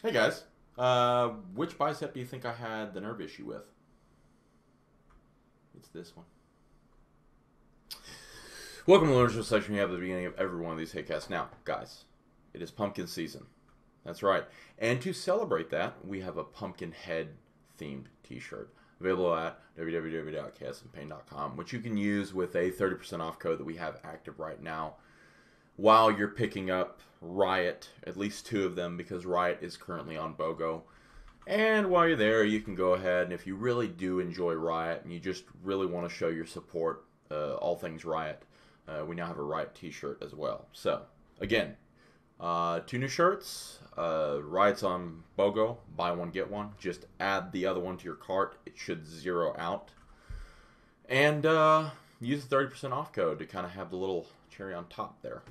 Hey guys, which bicep do you think I had the nerve issue with? It's this one. Welcome to the Learner's section we have at the beginning of every one of these Haycasts. Now, guys, it is pumpkin season. That's right. And to celebrate that, we have a pumpkin head themed t-shirt available at www.csnpain.com, which you can use with a 30% off code that we have active right now while you're picking up Riot, at least two of them, because Riot is currently on BOGO. And while you're there, you can go ahead, and if you really do enjoy Riot and you just really want to show your support, all things Riot, we now have a Riot t-shirt as well. So, again, two new shirts. Riot's on BOGO. Buy one, get one. Just add the other one to your cart. It should zero out. And use the 30% off code to kind of have the little cherry on top there.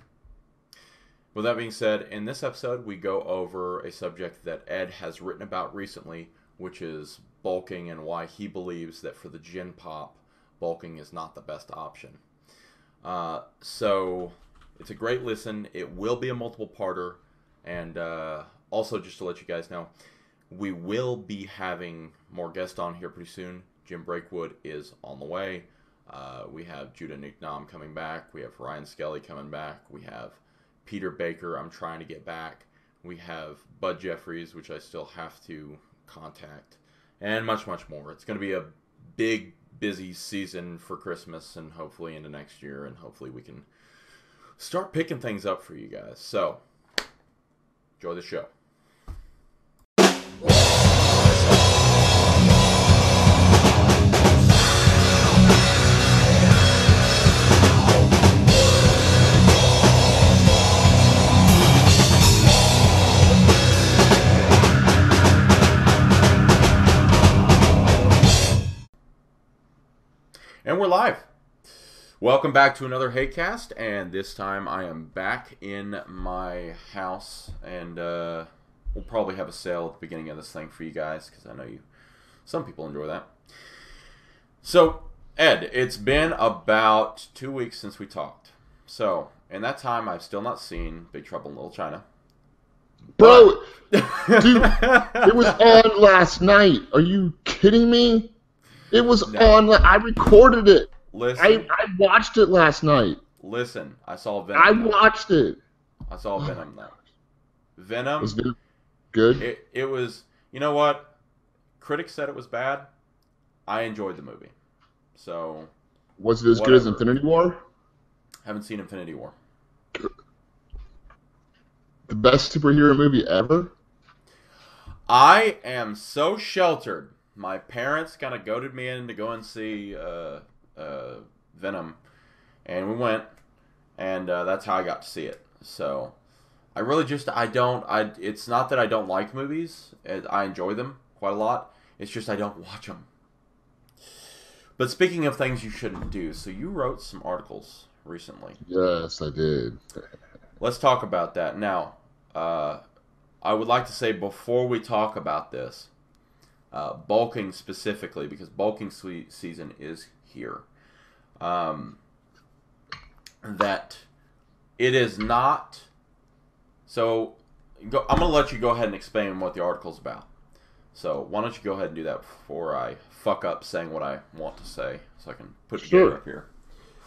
With that being said, in this episode, we go over a subject that Ed has written about recently, which is bulking and why he believes that for the Gen Pop, bulking is not the best option. So it's a great listen. It will be a multiple-parter. And also, just to let you guys know, we will be having more guests on here pretty soon. Jim Breakwood is on the way. We have Judah Nicknam coming back. We have Ryan Skelly coming back. We have Peter Baker, I'm trying to get back. We have Bud Jeffries, which I still have to contact. And much, much more. It's going to be a big, busy season for Christmas and hopefully into next year. And hopefully we can start picking things up for you guys. So, enjoy the show. And we're live. Welcome back to another Haycast, and this time I am back in my house, and we'll probably have a sale at the beginning of this thing for you guys, because I know some people enjoy that. So, Ed, it's been about 2 weeks since we talked. So, in that time, I've still not seen Big Trouble in Little China. Bro, dude, it was on last night. Are you kidding me? It was on. I recorded it. Listen. I watched it last night. Listen, I saw Venom. I watched it. I saw Venom, though. Venom. Was it good? It was, you know what? Critics said it was bad. I enjoyed the movie. So. Was it as good as Infinity War? Haven't seen Infinity War. The best superhero movie ever? I am so sheltered. My parents kind of goaded me in to go and see Venom, and we went, and that's how I got to see it. So, I really just, it's not that I don't like movies. I enjoy them quite a lot. It's just I don't watch them. But speaking of things you shouldn't do, so you wrote some articles recently. Yes, I did. Let's talk about that. Now, I would like to say before we talk about this, bulking specifically, because bulking season is here, that it is not. So I'm going to let you go ahead and explain what the article's about. So why don't you go ahead and do that before I fuck up saying what I want to say, so I can put it together up here.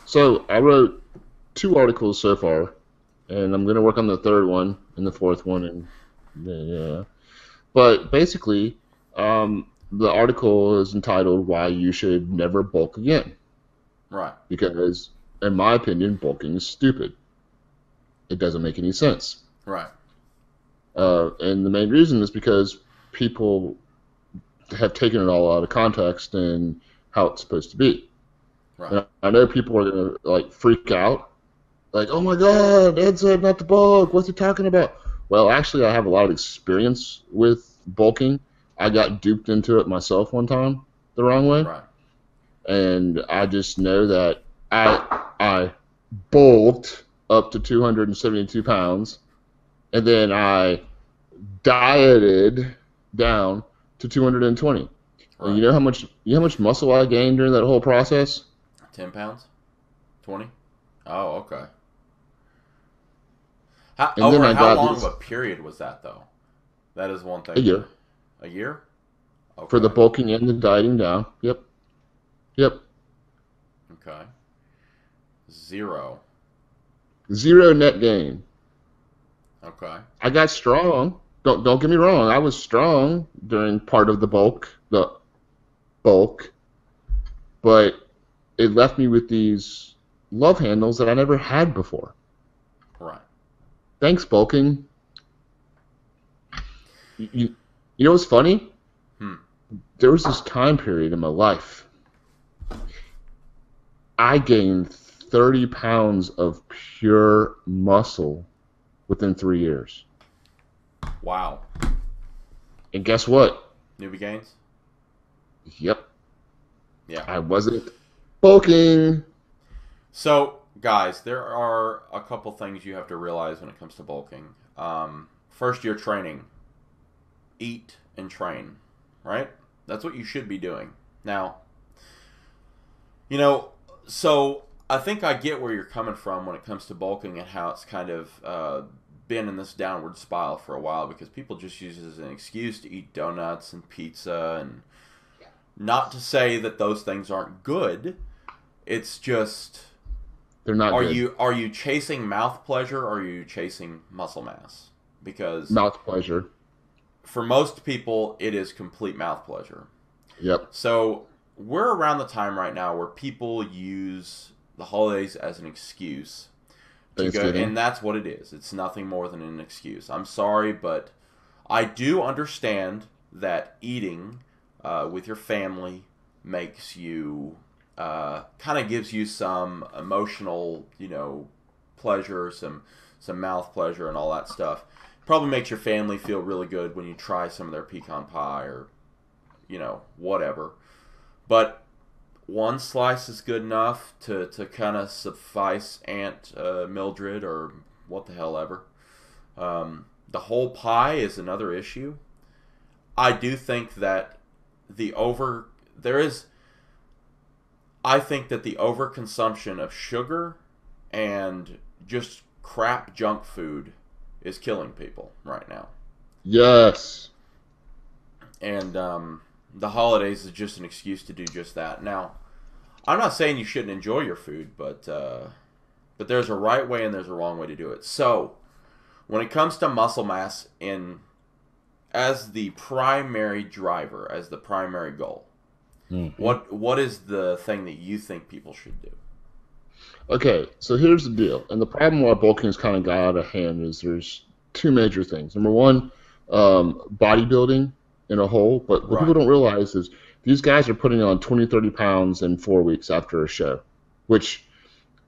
So I wrote 2 articles so far, and I'm going to work on the 3rd one and the 4th one, and yeah. But basically, the article is entitled "Why You Should Never Bulk Again." Right. Because, in my opinion, bulking is stupid. It doesn't make any sense. Right. And the main reason is because people have taken it all out of context and how it's supposed to be. Right. And I know people are going to freak out. Like, oh my God, Ed said not to bulk. What's he talking about? Well, actually, I have a lot of experience with bulking. I got duped into it myself one time the wrong way. Right. And I just know that I bulked up to 272 pounds, and then I dieted down to 220. Right. And you know how much muscle I gained during that whole process? 10 pounds? 20? Oh, okay. How long of a period was that, though? That is one A thing. year. A year? For the Okay. bulking and the dieting down. Yep. Yep. Okay. Zero. Zero net gain. Okay. I got strong. Don't get me wrong. I was strong during part of the bulk, but it left me with these love handles that I never had before. Right. Thanks, bulking. You know what's funny? Hmm. There was this time period in my life. I gained 30 pounds of pure muscle within 3 years. Wow. And guess what? Newbie gains? Yep, Yeah. I wasn't bulking. So, guys, there are a couple things you have to realize when it comes to bulking. First year training, eat and train, right? That's what you should be doing. Now, you know, so I think I get where you're coming from when it comes to bulking and how it's kind of been in this downward spiral for a while because people just use it as an excuse to eat donuts and pizza and not to say that those things aren't good. It's just They're not good. are you chasing mouth pleasure or are you chasing muscle mass? Because Mouth pleasure. for most people it is complete mouth pleasure. Yep. So we're around the time right now where people use the holidays as an excuse to go, Thanksgiving. and that's what it is. It's nothing more than an excuse. I'm sorry, but I do understand that eating with your family makes you kind of gives you some emotional, pleasure, some mouth pleasure, and all that stuff. Probably makes your family feel really good when you try some of their pecan pie or whatever. But one slice is good enough to kind of suffice Aunt Mildred or what the hell ever. The whole pie is another issue. I do think that the over there is. I think that the overconsumption of sugar and just crap junk food is killing people right now. Yes. And the holidays is just an excuse to do just that. Now, I'm not saying you shouldn't enjoy your food, but there's a right way and there's a wrong way to do it. So, when it comes to muscle mass in as the primary driver, as the primary goal, Hmm. what is the thing that you think people should do? Okay, so here's the deal. And the problem why bulking's kind of got out of hand is there's two major things. Number one, bodybuilding in a whole. But what people Right. don't realize is these guys are putting on 20, 30 pounds in 4 weeks after a show, which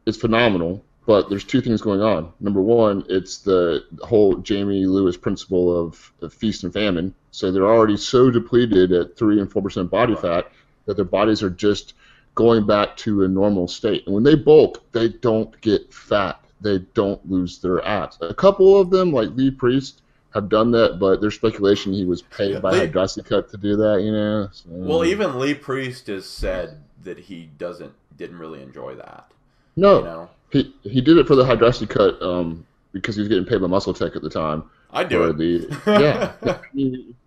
is phenomenal. But there's two things going on. Number one, it's the whole Jamie Lewis principle of feast and famine. So they're already so depleted at 3 and 4% body Right. fat that their bodies are just going back to a normal state. And when they bulk, they don't get fat. They don't lose their abs. A couple of them, like Lee Priest, have done that, but there's speculation he was paid Yeah. by Hydroxycut to do that. Well, So, even Lee Priest has said that he didn't really enjoy that. You no, know. he did it for the Hydroxycut because he was getting paid by Muscle Tech at the time I do for it. the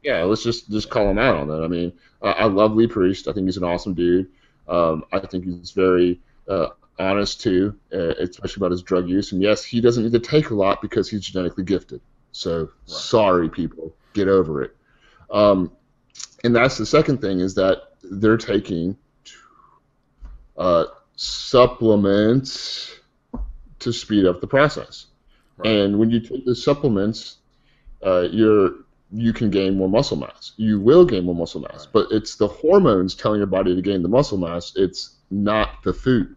yeah. Let's just call him out on that. I mean, I love Lee Priest. I think he's an awesome dude. I think he's very honest too, especially about his drug use. And yes, he doesn't need to take a lot because he's genetically gifted. So Right. sorry, people, get over it. Um, and that's the second thing is that they're taking uh, supplements to speed up the process. Right. And when you take the supplements, you can gain more muscle mass. You will gain more muscle mass, Right. but it's the hormones telling your body to gain the muscle mass. It's not the food.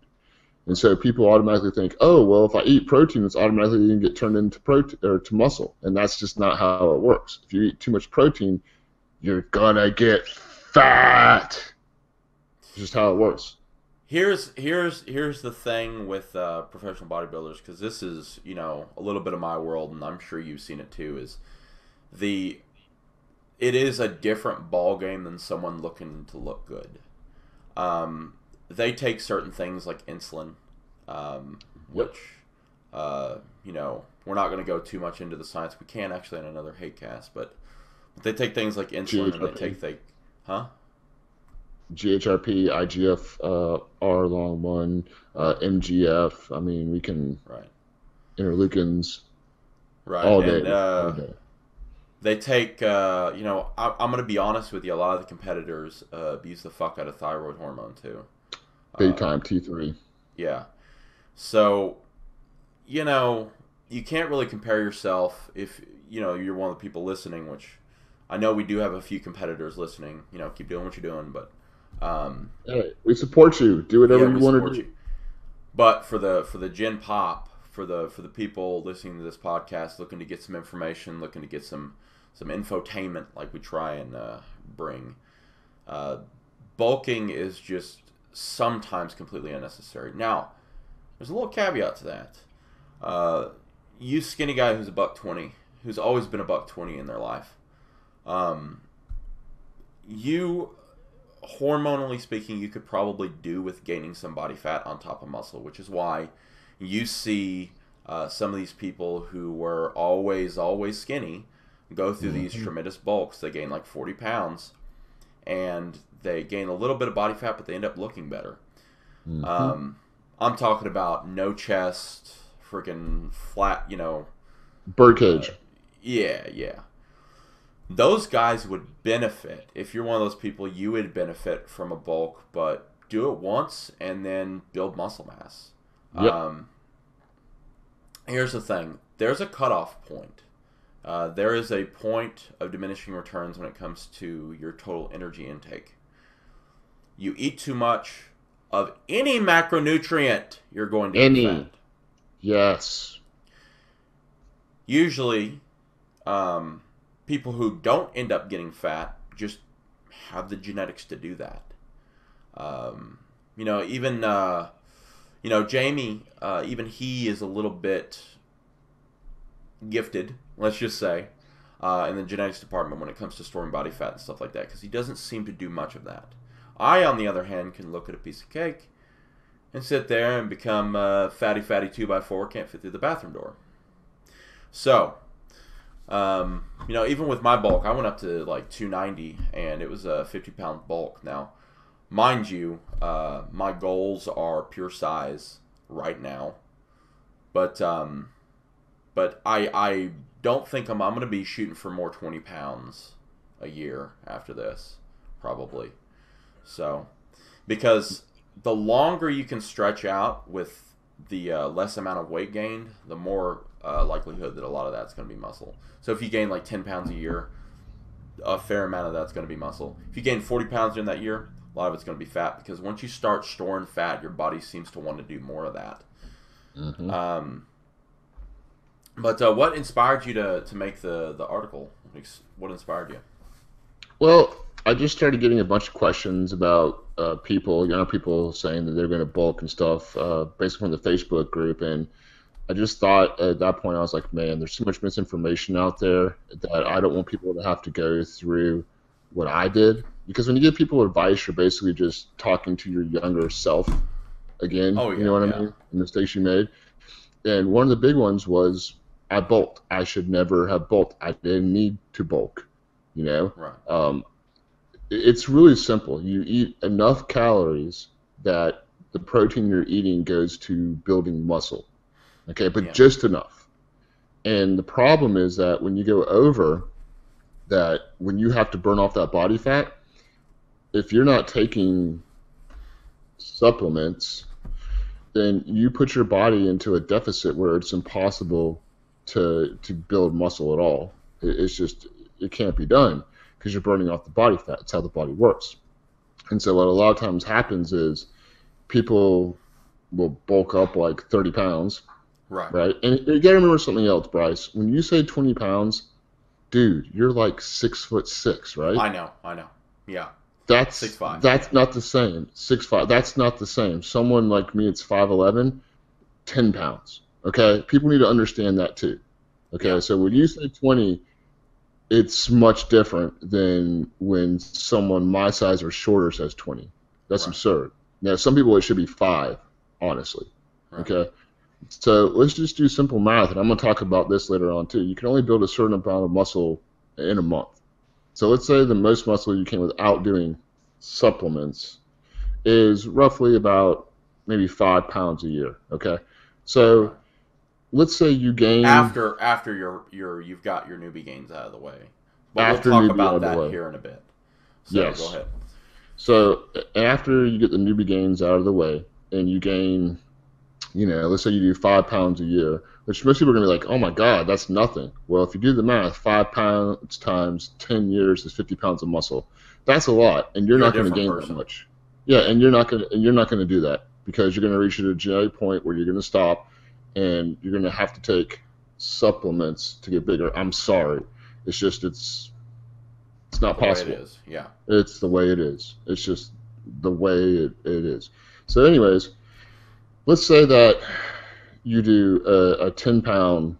And Right. so people automatically think, oh, well, if I eat protein, it's automatically going to get turned into protein or to muscle, and that's just not how it works. If you eat too much protein, you're gonna get fat. It's just how it works. Here's the thing with professional bodybuilders because this is a little bit of my world and I'm sure you've seen it too. Is the it is a different ball game than someone looking to look good. Um, they take certain things like insulin, Yep. which we're not going to go too much into the science. We can actually in another hate cast, but They take things like insulin, and huh? GHRP, IGF, R long one, MGF. I mean, we can Right. interleukins Right. all And day, all day. they take, I'm going to be honest with you. A lot of the competitors abuse the fuck out of thyroid hormone too. Big time, T3. Yeah. So, you can't really compare yourself if, you're one of the people listening, which I know we do have a few competitors listening. Keep doing what you're doing, but Hey, we support you. Do whatever you want to do. But for the Gen Pop, for the people listening to this podcast, looking to get some information, looking to get some infotainment, like we try and bring, bulking is just sometimes completely unnecessary. Now, there's a little caveat to that. You skinny guy who's a $120, who's always been a $120 in their life, you, hormonally speaking, you could probably do with gaining some body fat on top of muscle, which is why you see some of these people who were always skinny go through these tremendous bulks. They gain like 40 pounds, and they gain a little bit of body fat, but they end up looking better. I'm talking about no chest, freaking flat, Birdcage. Yeah. Those guys would benefit. If you're one of those people, you would benefit from a bulk, but do it once and then build muscle mass. Yep. Here's the thing. There's a cutoff point. There is a point of diminishing returns when it comes to your total energy intake. You eat too much of any macronutrient, you're going to get fat. Yes. Usually, people who don't end up getting fat just have the genetics to do that. Even Jamie, even he is a little bit gifted, let's just say, in the genetics department when it comes to storing body fat and stuff like that, because he doesn't seem to do much of that. I, on the other hand, can look at a piece of cake and sit there and become fatty 2x4, can't fit through the bathroom door. So, even with my bulk, I went up to like 290, and it was a 50-pound bulk. Now, mind you, my goals are pure size right now, but I don't think I'm going to be shooting for more 20 pounds a year after this, probably. So, because the longer you can stretch out with the less amount of weight gained, the more likelihood that a lot of that's going to be muscle. So if you gain like 10 pounds a year, a fair amount of that's going to be muscle. If you gain 40 pounds during that year, a lot of it's going to be fat, because once you start storing fat, your body seems to want to do more of that. But what inspired you to make the article? What inspired you? Well, I just started getting a bunch of questions about people saying that they're going to bulk and stuff, basically from the Facebook group. And I just thought at that point, I was like, man, there's so much misinformation out there that I don't want people to have to go through what I did. Because when you give people advice, you're basically just talking to your younger self again. Oh, yeah, you know what I mean? The mistakes you made. And one of the big ones was I bulked. I should never have bulked. I didn't need to bulk, Right. It's really simple. You eat enough calories that the protein you're eating goes to building muscle. Okay, but just enough. And the problem is that when you go over that, when you have to burn off that body fat, if you're not taking supplements, then you put your body into a deficit where it's impossible to build muscle at all. It can't be done because you're burning off the body fat. It's how the body works. And so what a lot of times happens is people will bulk up like 30 pounds. Right. And you got to remember something else, Bryce. When you say 20 pounds, dude, you're like 6'6", right? I know. Yeah. That's 6'5". That's not the same. 6'5". That's not the same. Someone like me, it's 5'11", 10 pounds. Okay. People need to understand that too. Okay. Yeah. So when you say 20, it's much different than when someone my size or shorter says 20. That's absurd. Now, some people it should be 5, honestly. Right. Okay. So let's just do simple math, and I'm going to talk about this later on too. You can only build a certain amount of muscle in a month. So let's say the most muscle you can without doing supplements is roughly about maybe 5 pounds a year. Okay. So Right. let's say you gain After you've got your newbie gains out of the way, but we'll after talk newbie out about of the that way. here in a bit. So go Yes. ahead. So after you get the newbie gains out of the way and you gain, let's say you do 5 pounds a year, which most people are going to be like, oh my God, that's nothing. Well, if you do the math, 5 pounds times 10 years is 50 pounds of muscle. That's a lot, and you're You're a not going to different gain that person. much. Yeah, and you're not going to do that because you're going to reach at a genetic point where you're going to stop, and you're going to have to take supplements to get bigger. I'm sorry, it's not The way it possible. is. Yeah. It's the way it is. It's just the way it is. So, anyways, let's say that you do a 10-pound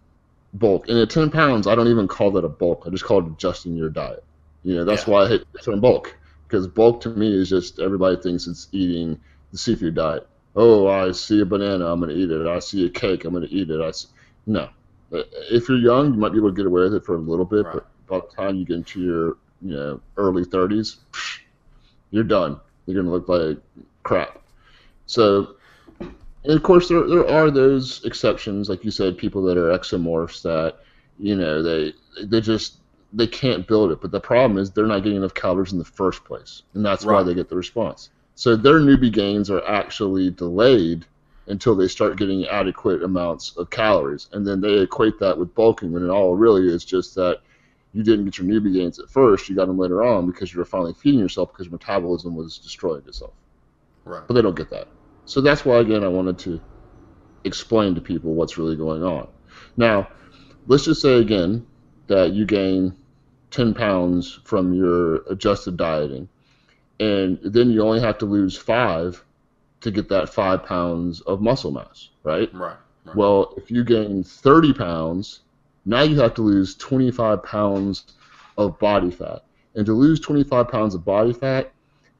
bulk. And at 10 pounds, I don't even call that a bulk. I just call it adjusting your diet. That's Yeah. why I hate the term bulk. Because bulk to me is just everybody thinks it's eating the seafood diet. Oh, I see a banana, I'm going to eat it. I see a cake, I'm going to eat it. No. If you're young, you might be able to get away with it for a little bit, Right. but by the time you get into your early 30s, you're done. You're going to look like crap. So, and of course, there are those exceptions, like you said, people that are exomorphs that, they just they can't build it. But the problem is they're not getting enough calories in the first place, and that's why Right. they get the response. So their newbie gains are actually delayed until they start getting adequate amounts of calories, and then they equate that with bulking, when it all really is just that you didn't get your newbie gains at first, you got them later on because you were finally feeding yourself because your metabolism was destroying itself. Right. But they don't get that. So that's why, again, I wanted to explain to people what's really going on. Now, let's just say again that you gain 10 pounds from your adjusted dieting, and then you only have to lose 5 to get that 5 pounds of muscle mass, right? Right. Right. Well, if you gain 30 pounds, now you have to lose 25 pounds of body fat. And to lose 25 pounds of body fat,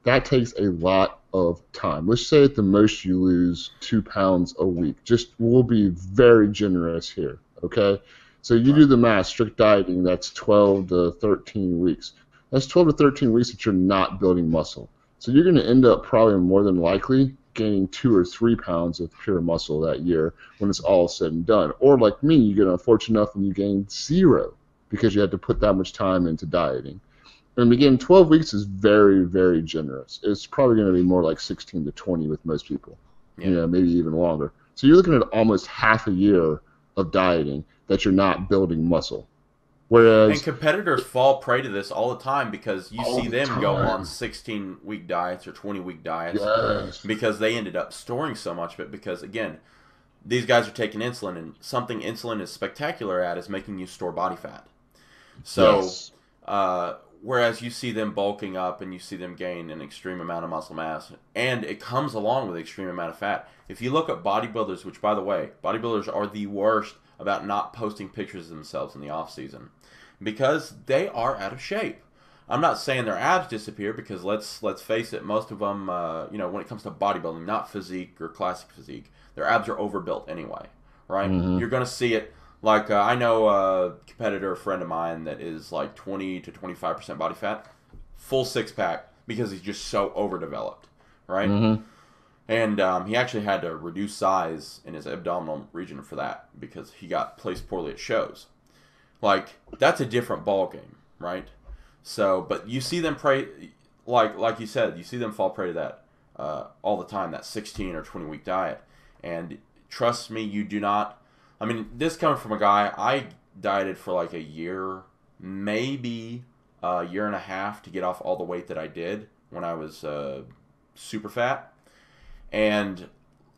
that takes a lot of time. Let's say at the most you lose 2 pounds a week. Just we'll be very generous here, okay? So you Right. do the math, strict dieting, that's 12 to 13 weeks. That's 12 to 13 weeks that you're not building muscle. So you're going to end up probably more than likely gaining 2 or 3 pounds of pure muscle that year when it's all said and done. Or like me, you get unfortunate enough and you gain 0 because you had to put that much time into dieting. And again, 12 weeks is very, very generous. It's probably going to be more like 16 to 20 with most people, Yeah. maybe even longer. So you're looking at almost half a year of dieting that you're not building muscle. And Whereas competitors fall prey to this all the time because you all see the them go on time, 16-week diets or 20-week diets yes, because they ended up storing so much of it because, again, these guys are taking insulin, and something insulin is spectacular at is making you store body fat. So, yes, whereas you see them bulking up and you see them gain an extreme amount of muscle mass, and it comes along with an extreme amount of fat. If you look at bodybuilders, which, by the way, bodybuilders are the worst about not posting pictures of themselves in the off season because they are out of shape. I'm not saying their abs disappear because let's face it, most of them, when it comes to bodybuilding, not physique or classic physique, their abs are overbuilt anyway, right? mm-hmm. You're going to see it. Like I know a competitor, a friend of mine that is like 20 to 25% body fat, full six pack because he's just so overdeveloped, right? Mm-hmm. And he actually had to reduce size in his abdominal region for that because he got placed poorly at shows. Like that's a different ball game, right? So, but you see them prey, like you said, you see them fall prey to that all the time. That 16 or 20-week diet, and trust me, you do not. I mean, this coming from a guy I dieted for like a year, maybe a year and a half to get off all the weight that I did when I was super fat, and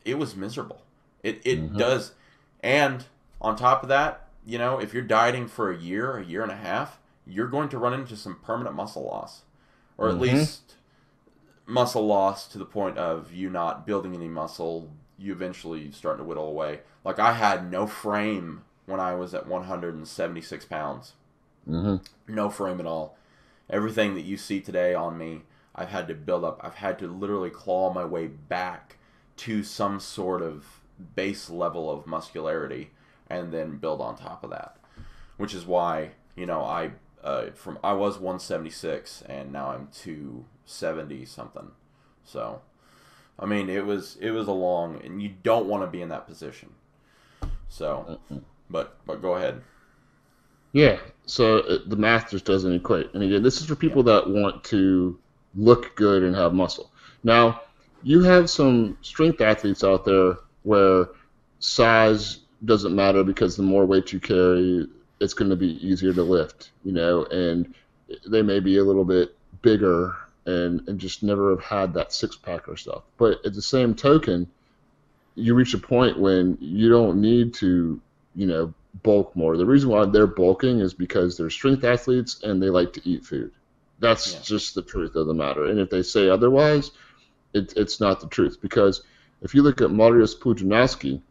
it was miserable. It Mm-hmm. does, and on top of that, if you're dieting for a year and a half, you're going to run into some permanent muscle loss, or at Mm-hmm. least muscle loss to the point of you not building any muscle. You eventually start to whittle away. Like I had no frame when I was at 176 pounds. Mm-hmm. No frame at all. Everything that you see today on me, I've had to build up. I've had to literally claw my way back to some sort of base level of muscularity and then build on top of that. Which is why, I from I was 176 and now I'm 270 something. So, I mean, it was a long, and you don't want to be in that position. So, but go ahead. Yeah. So the math just doesn't equate. And again, this is for people that want to look good and have muscle. Now, you have some strength athletes out there where size doesn't matter because the more weight you carry, it's going to be easier to lift, and they may be a little bit bigger and just never have had that six pack or stuff. But at the same token, you reach a point when you don't need to, bulk more. The reason why they're bulking is because they're strength athletes and they like to eat food. That's just the truth of the matter. And if they say otherwise, it's not the truth. Because if you look at Mariusz Pudzianowski,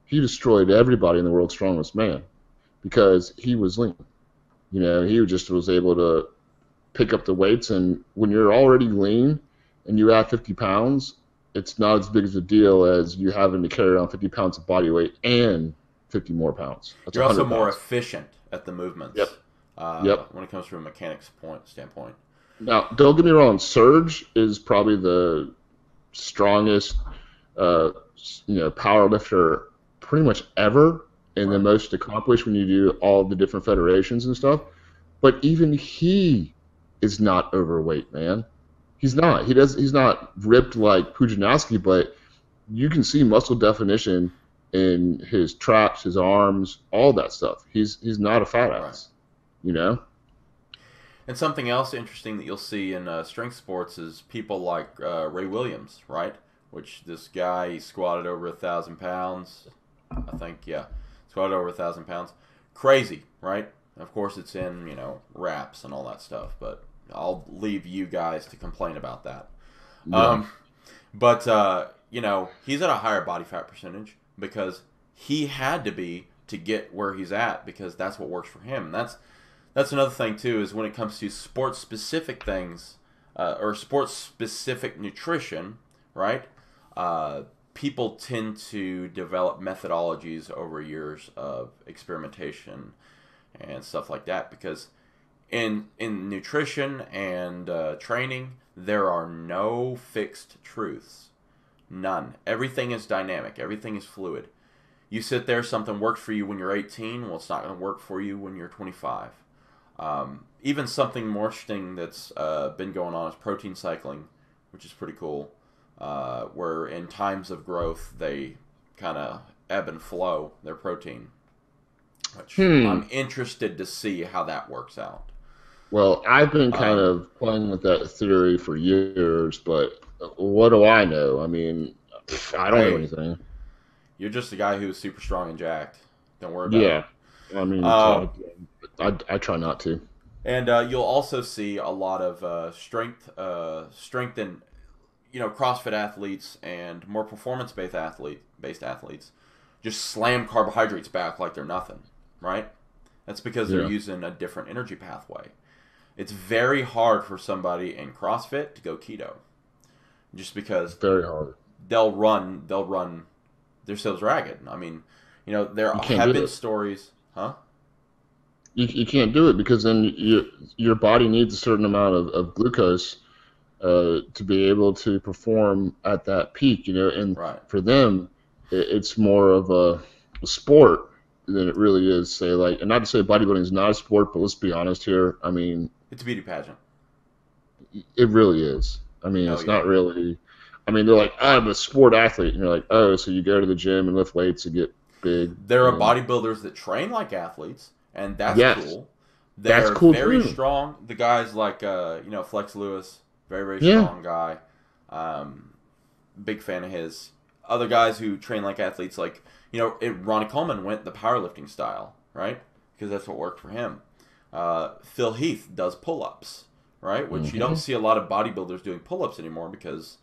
he destroyed everybody in the world's strongest man because he was lean. He just was able to pick up the weights. And when you're already lean and you add 50 pounds, it's not as big as a deal as you having to carry around 50 pounds of body weight and 50 more pounds. That's You're also 100 more pounds. efficient at the movements. Yep. When it comes from a mechanics standpoint. Now, don't get me wrong. Surge is probably the strongest, power lifter pretty much ever, and the most accomplished when you do all the different federations and stuff. But even he is not overweight, man. He's not. He's not ripped like Pudzianowski, but you can see muscle definition in his traps, his arms, all that stuff. He's not a fat ass, And something else interesting that you'll see in strength sports is people like Ray Williams, right? Which this guy, he squatted over 1,000 pounds, I think, squatted over 1,000 pounds. Crazy, right? Of course, it's in, reps and all that stuff, but I'll leave you guys to complain about that. Yeah. But he's at a higher body fat percentage because he had to be to get where he's at because that's what works for him. And that's another thing, too, is when it comes to sports-specific things or sports-specific nutrition, right? People tend to develop methodologies over years of experimentation and stuff like that because in nutrition and training, there are no fixed truths. None. Everything is dynamic. Everything is fluid. You sit there, something worked for you when you're 18. Well, it's not going to work for you when you're 25. Even something more interesting that's been going on is protein cycling, which is pretty cool. Where in times of growth, they kind of ebb and flow their protein. Which I'm interested to see how that works out. Well, I've been kind of playing with that theory for years, but what do I know? I mean, I don't know anything. You're just a guy who's super strong and jacked. Don't worry about it. Yeah, I mean, I try not to. And you'll also see a lot of strength and CrossFit athletes and more performance-based athletes just slam carbohydrates back like they're nothing, right? That's because they're using a different energy pathway. It's very hard for somebody in CrossFit to go keto, just because very hard. They'll run themselves ragged. I mean, there have been stories, huh? You can't do it because then your body needs a certain amount of glucose to be able to perform at that peak, and for them, it's more of a sport than it really is, say, and not to say bodybuilding is not a sport, but let's be honest here. I mean, it's a beauty pageant. It really is. I mean, it's not really. I mean, they're like, I'm a sport athlete, and you're like, oh, so you go to the gym and lift weights to get big. There are bodybuilders that train like athletes, and that's cool. They're very strong. The guys like, Flex Lewis, very, very strong guy. Big fan of his. Other guys who train like athletes, like, Ronnie Coleman went the powerlifting style, right? Because that's what worked for him. Phil Heath does pull-ups, right? Which you don't see a lot of bodybuilders doing pull-ups anymore because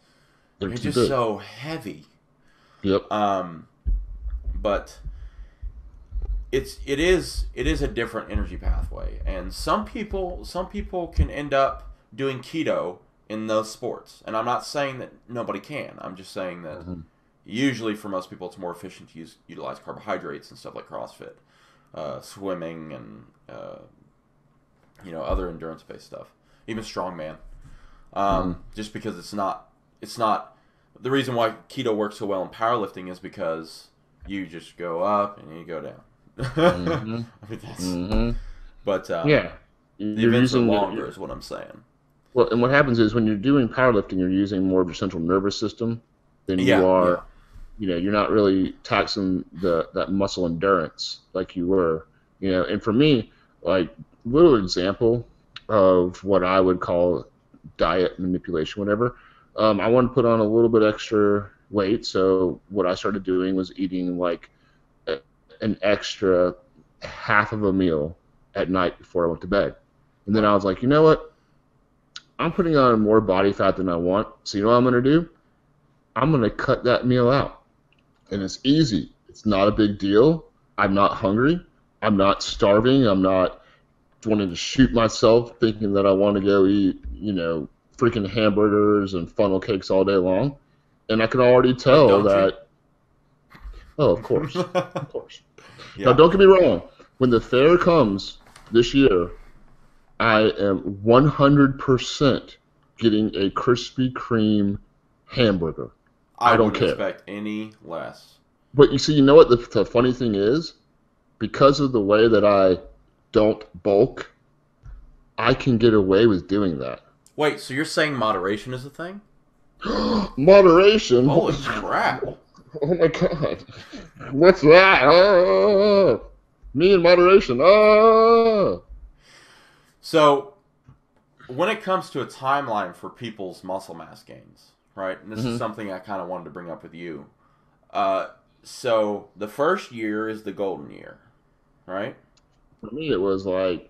they're just so heavy. Yep. But it is a different energy pathway, and some people can end up doing keto in those sports. And I'm not saying that nobody can. I'm just saying that usually for most people it's more efficient to utilize carbohydrates and stuff like CrossFit, swimming, and other endurance-based stuff, even strongman. Just because it's not the reason why keto works so well in powerlifting is because you just go up and you go down. I mean, but Yeah, the events are longer, is what I'm saying. Well, and what happens is when you're doing powerlifting, you're using more of your central nervous system than you are. You're not really taxing that muscle endurance like you were. And for me, like, little example of what I would call diet manipulation, whatever. I wanted to put on a little bit extra weight, so what I started doing was eating like an extra half of a meal at night before I went to bed. And then I was like, you know what? I'm putting on more body fat than I want. So you know what I'm going to do? I'm going to cut that meal out. And it's easy. It's not a big deal. I'm not hungry. I'm not starving. I'm not wanting to shoot myself thinking that I want to go eat, freaking hamburgers and funnel cakes all day long. And I can already tell that. Oh, of course. Of course. Yeah. Now, don't get me wrong. When the fair comes this year, I am 100% getting a Krispy Kreme hamburger. I don't care. Expect any less. But you see, you know what the funny thing is? Because of the way that I don't bulk, I can get away with doing that. Wait, so you're saying moderation is a thing? Moderation? Holy crap. Oh my god. What's that? Oh, me and moderation. Oh. So, when it comes to a timeline for people's muscle mass gains, right? And this is something I kind of wanted to bring up with you. So, the first year is the golden year, right? For me, it was like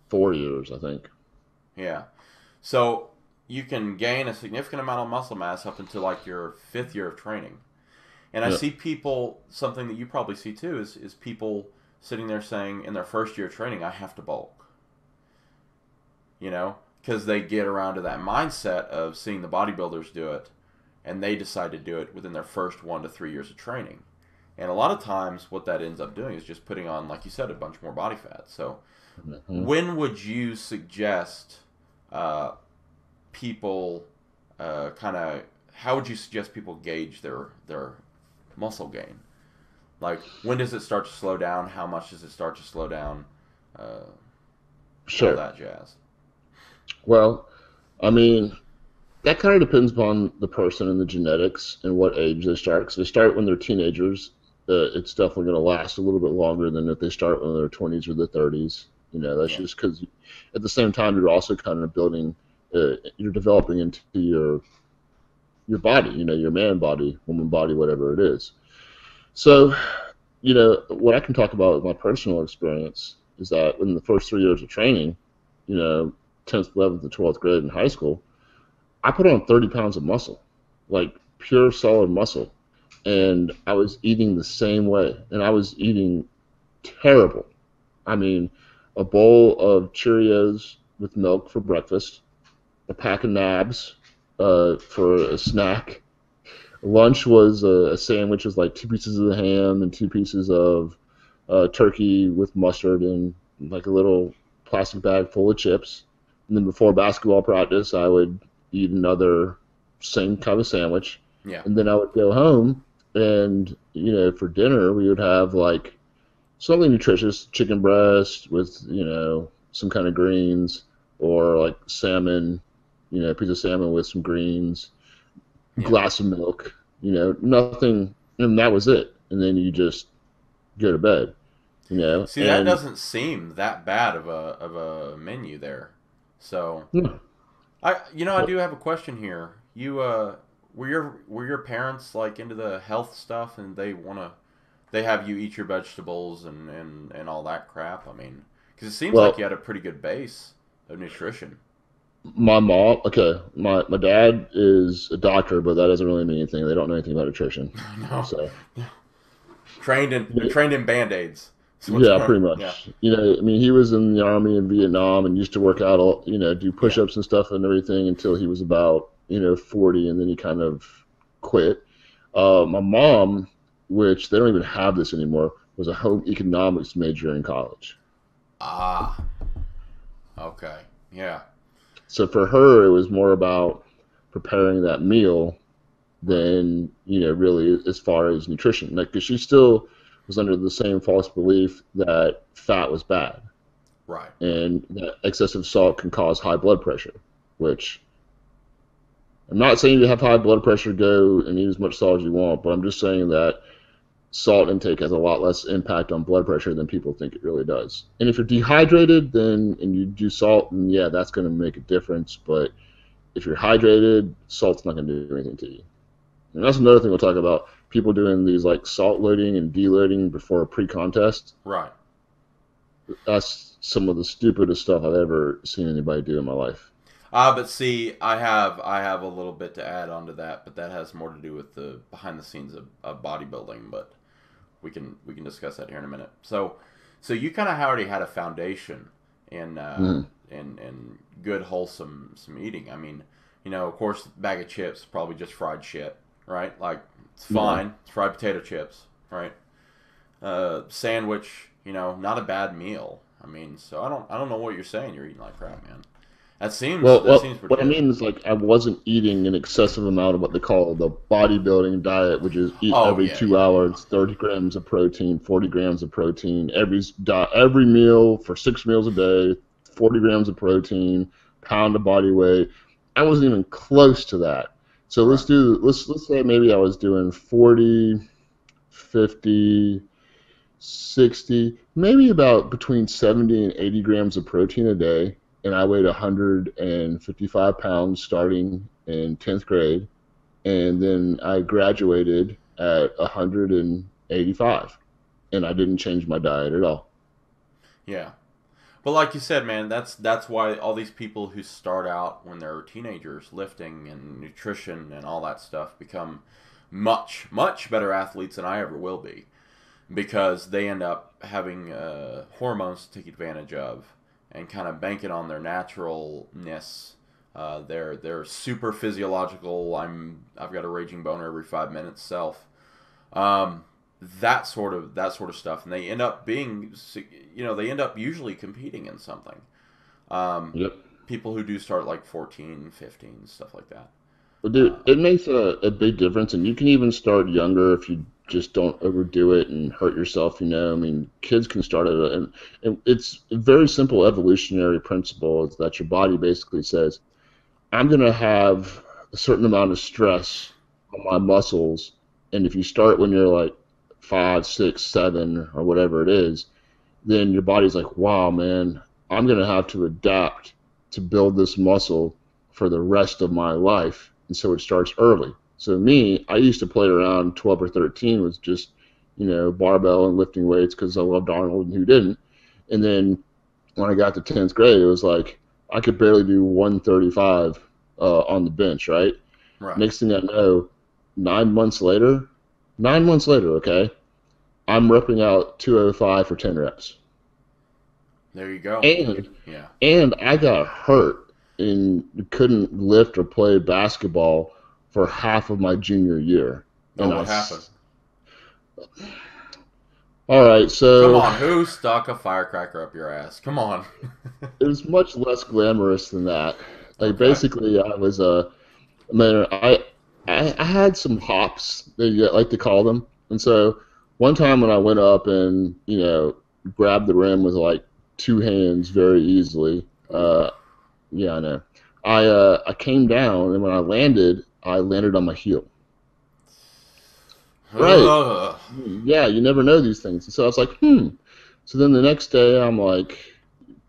4 years, I think. Yeah. So, you can gain a significant amount of muscle mass up until like your 5th year of training. And I see people, something that you probably see too, is people sitting there saying in their first year of training, I have to bulk. Because they get around to that mindset of seeing the bodybuilders do it, and they decide to do it within their first 1 to 3 years of training. And a lot of times what that ends up doing is just putting on, like you said, a bunch more body fat. So when would you suggest people how would you suggest people gauge their muscle gain? Like, when does it start to slow down? How much does it start to slow down? Sure. All that jazz. Well, I mean, that kind of depends upon the person and the genetics and what age they start. Because if they start when they're teenagers, it's definitely going to last a little bit longer than if they start when they're 20s or the 30s. That's just because at the same time you're also kind of building, you're developing into your body, your man body, woman body, whatever it is. So, what I can talk about with my personal experience is that in the first 3 years of training, 10th, 11th, and 12th grade in high school, I put on 30 pounds of muscle, like pure solid muscle. And I was eating the same way. And I was eating terrible. I mean, a bowl of Cheerios with milk for breakfast, a pack of nabs for a snack. Lunch was a sandwich with like 2 pieces of ham and 2 pieces of turkey with mustard and like a little plastic bag full of chips. And then before basketball practice, I would eat another same kind of sandwich. Yeah. And then I would go home and, for dinner, we would have like something nutritious, chicken breast with, some kind of greens, or like salmon, a piece of salmon with some greens, glass of milk, nothing, and that was it. And then you just go to bed, See, that doesn't seem that bad of a menu there. So, I do have a question here. You, were your parents like into the health stuff, and they have you eat your vegetables and all that crap? I mean, because it seems like you had a pretty good base of nutrition. My mom, my dad is a doctor, but that doesn't really mean anything. They don't know anything about nutrition. No. So. Trained in Band-Aids. Yeah, pretty much. Yeah. He was in the Army in Vietnam and used to work out, do push-ups and stuff and everything until he was about, 40, and then he kind of quit. My mom, which they don't even have this anymore, was a home economics major in college. Ah. Okay. Yeah. So for her, it was more about preparing that meal Right. than, really as far as nutrition. Like, 'cause she still was under the same false belief that fat was bad Right. and that excessive salt can cause high blood pressure, which I'm not saying you have high blood pressure, go and eat as much salt as you want, but I'm just saying that salt intake has a lot less impact on blood pressure than people think it really does. And if you're dehydrated, then and you do salt, then yeah, that's going to make a difference. But if you're hydrated, salt's not going to do anything to you. And that's another thing we'll talk about. People doing these like salt loading and deloading before a pre-contest. Right. That's some of the stupidest stuff I've ever seen anybody do in my life. But see, I have a little bit to add on to that, but that has more to do with the behind the scenes of bodybuilding. But we can discuss that here in a minute. So you kind of already had a foundation in Mm. in good wholesome some eating. I mean, of course, bag of chips probably just fried shit, right? Like it's Yeah. fine, it's fried potato chips, right? Sandwich, not a bad meal. I mean, so I don't know what you're saying. You're eating like crap, man. That seems Well, that seems pretty what I good. mean is like I wasn't eating an excessive amount of what they call the bodybuilding diet, which is eat Oh every yeah, two yeah, yeah. hours, 30 grams of protein, 40 grams of protein, every meal for 6 meals a day, 40 grams of protein, pound of body weight. I wasn't even close to that. So Right. let's say maybe I was doing 40, 50, 60, maybe about between 70 and 80 grams of protein a day. And I weighed 155 pounds starting in 10th grade. And then I graduated at 185. And I didn't change my diet at all. Yeah. But like you said, man, that's why all these people who start out when they're teenagers lifting and nutrition and all that stuff become much better athletes than I ever will be because they end up having hormones to take advantage of and kind of banking on their naturalness. They're super physiological. I've got a raging boner every 5 minutes self. Um, that sort of stuff, and they end up being, they end up usually competing in something. Um, Yep. People who do start like 14, 15, stuff like that. Well, dude, it makes a big difference. And you can even start younger if you just don't overdo it and hurt yourself. I mean, kids can start and it's a very simple evolutionary principle is that your body basically says, I'm going to have a certain amount of stress on my muscles. And if you start when you're like 5, 6, 7, or whatever it is, then your body's like, wow, man, I'm going to have to adapt to build this muscle for the rest of my life. And so it starts early. So me, I used to play around 12 or 13 with just, barbell and lifting weights because I loved Arnold and who didn't. And then when I got to 10th grade, it was like I could barely do 135 on the bench, right? Right. Next thing I know, 9 months later, 9 months later, okay, I'm repping out 205 for 10 reps. There you go. And Yeah. and I got hurt and couldn't lift or play basketball for half of my junior year. Oh, And what happened? all right, Come so on, who stuck a firecracker up your ass? Come on. it was much less glamorous than that. Like Okay. basically, I was man, I had some hops, they like to call them, and so one time when I went up and grabbed the rim with like two hands very easily, Ooh. yeah, I know. I came down and when I landed on my heel. Right. Ugh. Yeah, you never know these things. And so I was like, hmm. So then the next day I'm like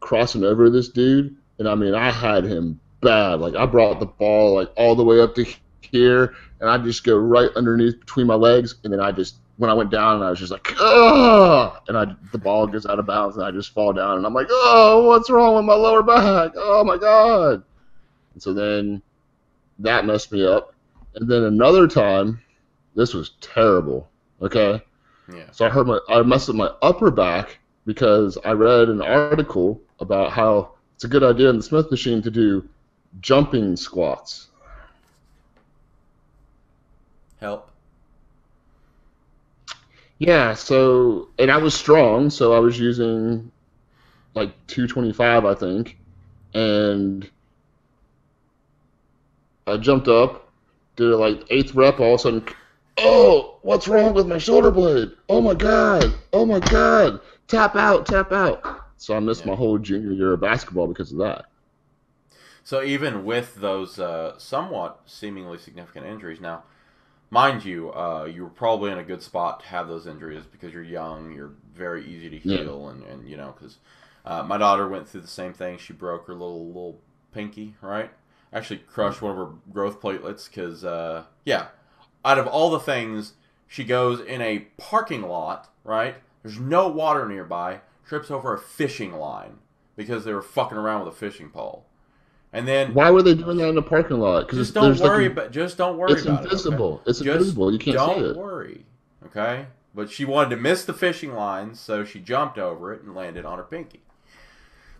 crossing over this dude, and I mean I had him bad. Like I brought the ball like all the way up to here, and I just go right underneath between my legs, and then I just when I went down, I was just like, oh, and the ball goes out of bounds, and I just fall down, and I'm like, oh, what's wrong with my lower back? Oh my god! And so then that messed me up, and then another time, this was terrible. Okay, Yeah. so I messed up my upper back because I read an article about how it's a good idea in the Smith machine to do jumping squats. Help. Yeah, so and I was strong, so I was using like 225, I think, and I jumped up, did it like eighth rep. All of a sudden, oh, what's wrong with my shoulder blade? Oh my god! Oh my god! Tap out! Tap out! So I missed Yeah. my whole junior year of basketball because of that. So even with those somewhat seemingly significant injuries, now, mind you, you were probably in a good spot to have those injuries because you're young, you're very easy to Yeah. heal, and you know, because my daughter went through the same thing. She broke her little pinky, right? Actually crushed one of her growth platelets because, yeah, out of all the things, she goes in a parking lot, right? There's no water nearby, trips over a fishing line because they were fucking around with a fishing pole. And then Why were they doing that in the parking lot? Because just don't there's like worry about just don't worry it's about it, okay? invisible. It's Just invisible. You can't see don't it. worry, okay? But she wanted to miss the fishing lines, so she jumped over it and landed on her pinky.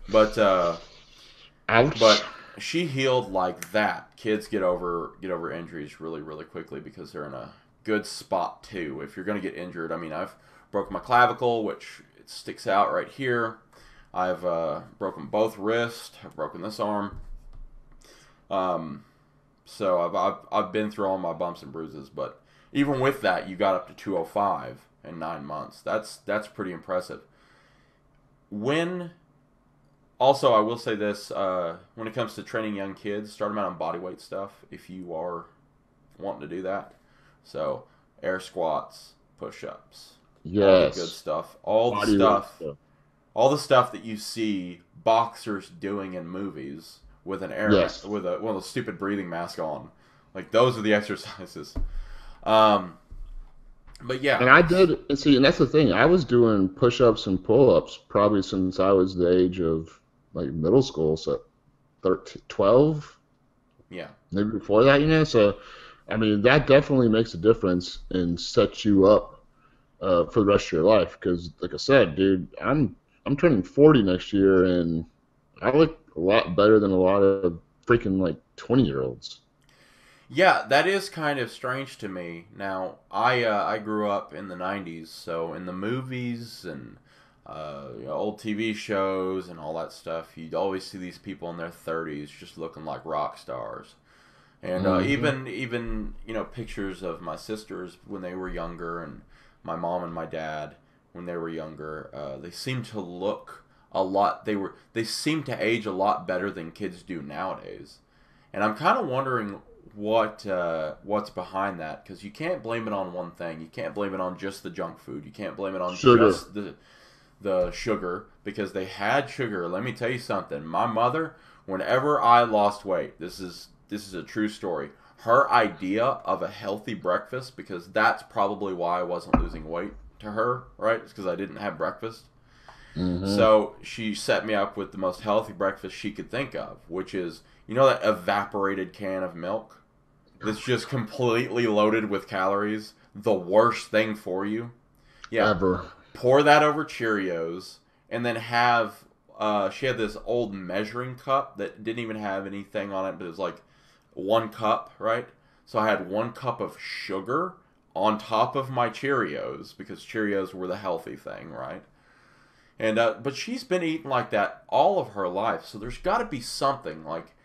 But Ouch. but she healed like that. Kids get over injuries really quickly because they're in a good spot too. If you're going to get injured, I mean, I've broken my clavicle, which it sticks out right here. I've broken both wrists. I've broken this arm. Um, so I've been through all my bumps and bruises, but even with that, you got up to 205 in 9 months. That's pretty impressive. When Also, I will say this: when it comes to training young kids, start them out on body weight stuff if you are wanting to do that. So air squats, push-ups, all the good Yes. stuff, Body weight stuff. all the stuff that you see boxers doing in movies with an Yes. with a one of those stupid breathing masks on. Like those are the exercises. Um, but yeah, And I did, and see, and that's the thing. I was doing push-ups and pull-ups probably since I was the age of like middle school, so 13, 12, yeah, maybe before that, So, I mean, that definitely makes a difference and sets you up for the rest of your life. Because, like I said, dude, I'm turning 40 next year, and I look a lot better than a lot of freaking like 20-year-olds. yeah. That is kind of strange to me. Now, I grew up in the '90s, so in the movies and old TV shows and all that stuff, you'd always see these people in their 30s just looking like rock stars. And Hmm. even pictures of my sisters when they were younger, and my mom and my dad when they were younger, they seem to look a lot. They seem to age a lot better than kids do nowadays. And I'm kind of wondering what's behind that, because you can't blame it on one thing. You can't blame it on just the junk food. You can't blame it on Sugar. just the sugar, because they had sugar. Let me tell you something. My mother, whenever I lost weight, this is a true story. Her idea of a healthy breakfast, because that's probably why I wasn't losing weight to her, right? It's because I didn't have breakfast. Hmm. So she set me up with the most healthy breakfast she could think of, which is, that evaporated can of milk that's just completely loaded with calories, the worst thing for you. Yeah, Ever. pour that over Cheerios, and then have. She had this old measuring cup that didn't even have anything on it, but it was like 1 cup, right? So I had 1 cup of sugar on top of my Cheerios because Cheerios were the healthy thing, right? And but she's been eating like that all of her life, so there's got to be something. Like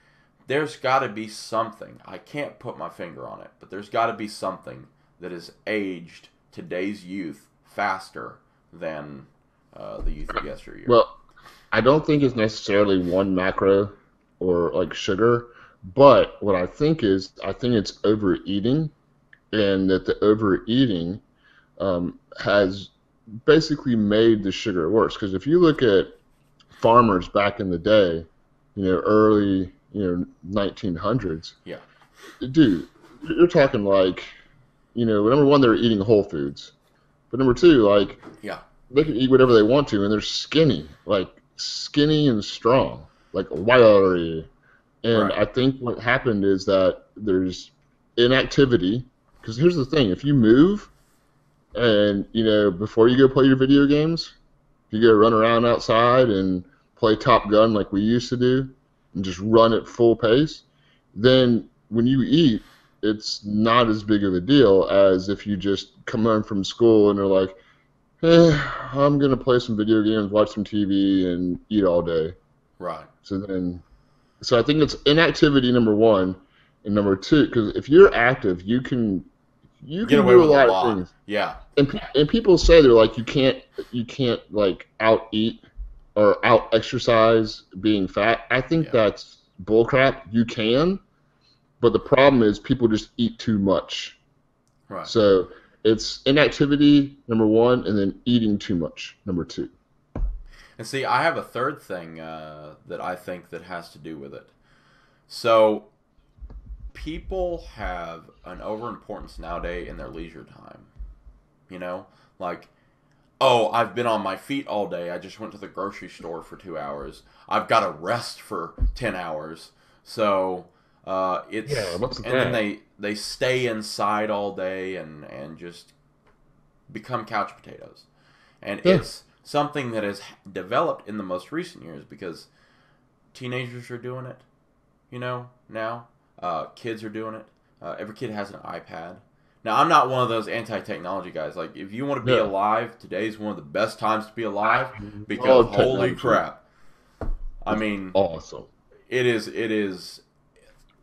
there's got to be something. I can't put my finger on it, but there's got to be something that has aged today's youth faster than the youth of yesteryear. Well, I don't think it's necessarily one macro or like sugar, but what I think it's overeating, and that the overeating has basically made the sugar worse. Because if you look at farmers back in the day, early, 1900s, Yeah, dude, you're talking like, number one, they're eating whole foods, but number two, like yeah, they can eat whatever they want to, and they're skinny, like skinny and strong, like wiry. And right. I think what happened is that there's inactivity. Because here's the thing: if you move, and before you go play your video games, if you go run around outside and play Top Gun like we used to do, and just run at full pace, then when you eat, it's not as big of a deal as if you just come home from school and they're like, I'm gonna play some video games, watch some TV, and eat all day. Right. So then, So I think it's inactivity number one, and number two, because if you're active, you Get can away do a with a lot of lot. things. Yeah. And people say they're like you can't like out eat or out exercise being fat. I think Yeah. that's bullcrap. You can, but the problem is people just eat too much. Right. So it's inactivity number one, and then eating too much number two. And see, I have a third thing that I think that has to do with it. So people have an overimportance nowadays in their leisure time. You know, like, oh, I've been on my feet all day. I just went to the grocery store for 2 hours. I've got to rest for 10 hours. So Yeah, it's what's and then that? they stay inside all day and just become couch potatoes. And Yeah, it's something that has developed in the most recent years because teenagers are doing it. Now kids are doing it. Every kid has an iPad. Now, I'm not one of those anti-technology guys. Like, if you want to be yeah. alive, today's one of the best times to be alive I because love holy technology. crap. I It's mean, awesome. it is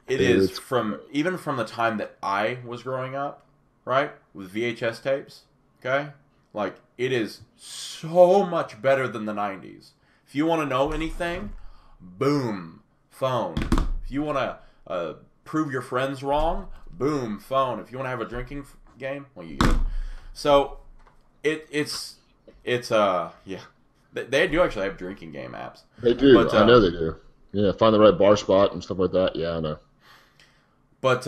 It's from even from the time that I was growing up, right? With VHS tapes, okay? Like, it is so much better than the 90s. If you want to know anything, boom, phone. If you want to prove your friends wrong, boom, phone. If you want to have a drinking game, well, you get it. So it's yeah. They do actually have drinking game apps, they do. but I know they do. Yeah, find the right bar spot and stuff like that. Yeah, I know. but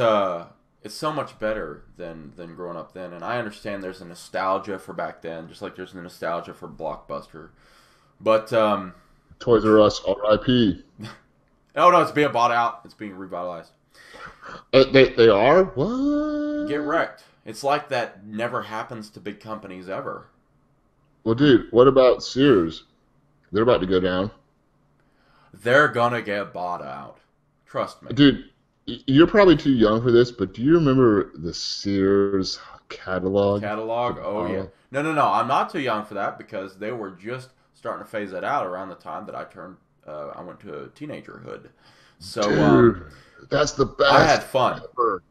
it's so much better than growing up then. And I understand there's a nostalgia for back then, just like there's a nostalgia for Blockbuster. But Toys R Us, R.I.P. oh no, it's being bought out. It's being revitalized. They are Get what? wrecked. It's like that never happens to big companies ever. Well, dude, what about Sears? They're about to go down. They're gonna get bought out. Trust me. Dude, you're probably too young for this, but do you remember the Sears catalog for Catalog? the Oh yeah. aisle? No, no, no. I'm not too young for that because they were just starting to phase that out around the time that I turned. I went to a teenagerhood, so Dude, that's the I had best fun. ever.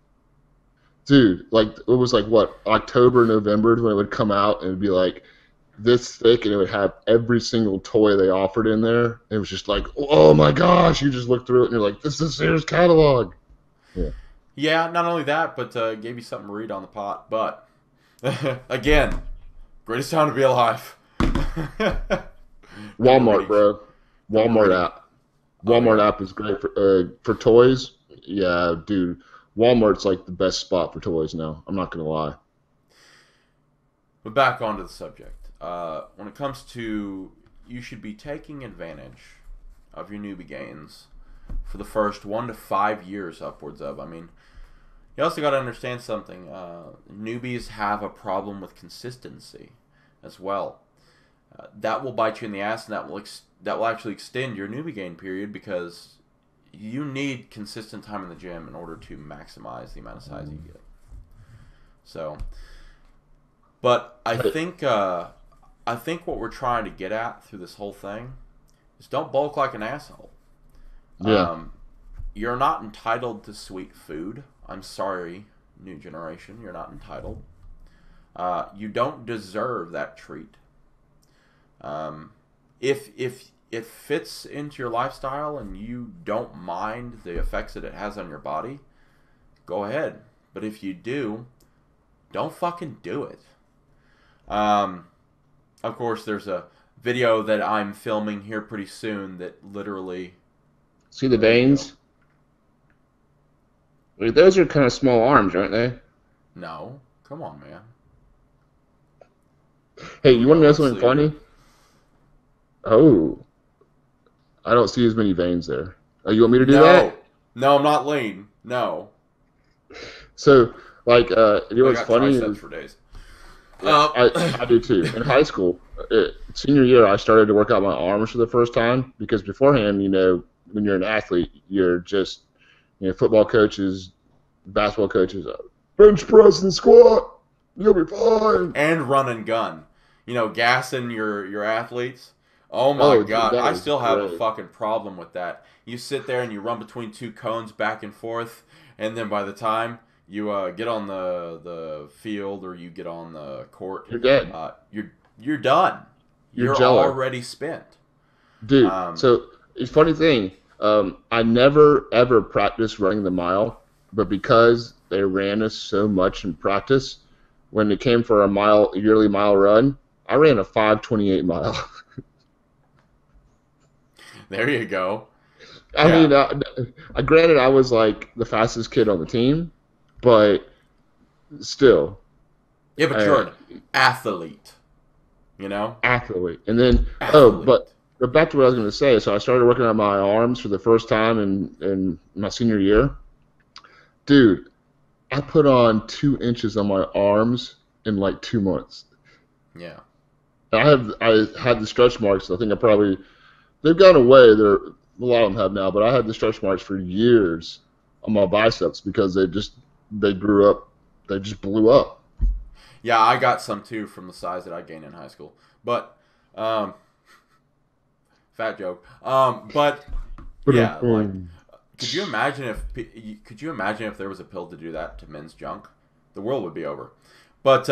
Dude, like it was like what, October, November when it would come out and it'd be like this thick and it would have every single toy they offered in there. It was just like, oh my gosh, you just look through it and you're like, this is Sears catalog. Yeah. Yeah, not only that, but gave you something to read on the pot. But again, greatest time to be alive. Never Walmart, ready. bro. Never Walmart ready. app. Oh Walmart yeah. app is great for toys. Yeah, dude. Walmart's like the best spot for toys now. I'm not gonna lie. But back onto the subject. When it comes to, you should be taking advantage of your newbie gains for the first 1 to 5 years upwards of. I mean, you also got to understand something. Newbies have a problem with consistency as well. That will bite you in the ass, and that will actually extend your newbie gain period because you need consistent time in the gym in order to maximize the amount of size you get. So, but Hey, I think what we're trying to get at through this whole thing is don't bulk like an asshole. yeah. Um, you're not entitled to sweet food. I'm sorry, new generation, you're not entitled. You don't deserve that treat. Um, if it fits into your lifestyle and you don't mind the effects that it has on your body, go ahead. But if you do, don't fucking do it. Um, of course, there's a video that I'm filming here pretty soon that literally. See the There you go. veins? Like, those are kind of small arms, aren't they? No, come on, man. Hey, Here we you want to go. know Let's something see here. funny? Oh, I don't see as many veins there. Oh, you want me to do No, that? no, I'm not lean. No, So, like, you know but I what's got funny triceps is, for days. yeah, I do too. In high school, senior year, I started to work out my arms for the first time because beforehand, when you're an athlete, you're just, football coaches, basketball coaches, bench press and squat, you'll be fine. And run and gun. Gassing your athletes. Oh my Oh, dude, god, that I is still have a great. fucking problem with that. You sit there and you run between two cones back and forth, and then by the time you get on the field or you get on the court, You're dead. you're done. You're You're jello. already spent. Dude, Um, so it's a funny thing. I never ever practiced running the mile, but because they ran us so much in practice, when it came for a yearly mile run, I ran a 5:28 mile. there you go. I mean, Yeah, granted, I was like the fastest kid on the team, but still, yeah, but you're uh, an athlete. You know, athlete. And then, oh, athlete. but back to what I was going to say. So I started working on my arms for the first time in my senior year. Dude, I put on 2 inches on my arms in like 2 months. Yeah. I had the stretch marks. I think they've gone away. A lot of them have now, but I had the stretch marks for years on my biceps because they grew up, they just blew up. Yeah, I got some too from the size that I gained in high school. But, um, fat joke. But yeah, like, could you imagine if there was a pill to do that to men's junk? The world would be over. But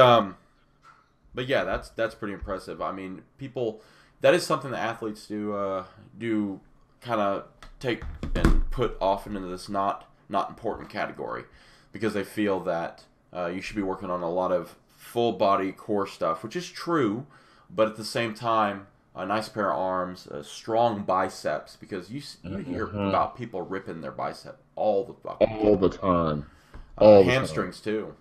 but yeah, that's pretty impressive. I mean, people, that is something that athletes do kind of take and put often into this not important category because they feel that you should be working on a lot of full body core stuff, which is true, but at the same time, a nice pair of arms, strong biceps, because you hear Mhm. about people ripping their bicep all the fucking All time. the time, all the time. Hamstrings too,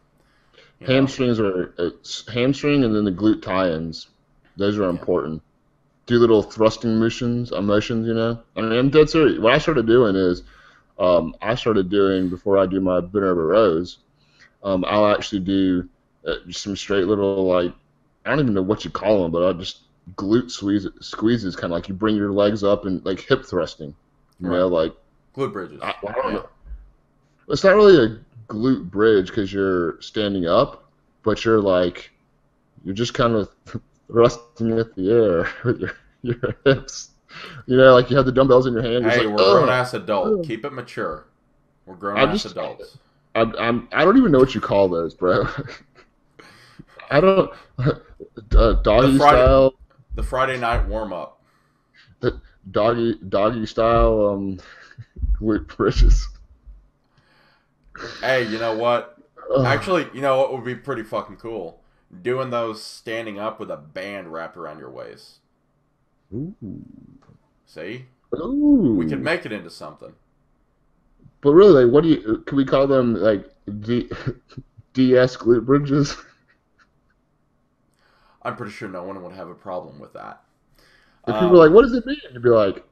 you know. Hamstrings are it's hamstring and then the glute tie-ins. Those are Yeah, important. Do little thrusting motions, you know. I mean, I'm dead serious. What I started doing is, I started doing before I do my bent over rows. I'll actually do some straight little like I don't even know what you call them, but I just squeezes, kind of like you bring your legs up and like hip thrusting. You right. know, like Glute bridges. I don't Yeah. know. It's not really a glute bridge because you're standing up, but you're just kind of thrusting at the air with your hips. You know, like you have the dumbbells in your hand, just Hey, like we're grown ass uh. adult. Keep it mature. We're grown I ass just adults. I don't even know what you call those, bro. I don't The doggy Friday style, the Friday night warm up. doggy style glute bridges. Hey, you know what? Ugh. Actually, you know what would be pretty fucking cool? Doing those standing up with a band wrapped around your waist. Ooh. See? We could Ooh. make it into something. But really, like, what do you? Can we call them like DS glute bridges? I'm pretty sure no one would have a problem with that. If people are Um, like, "What does it mean?" You'd be like,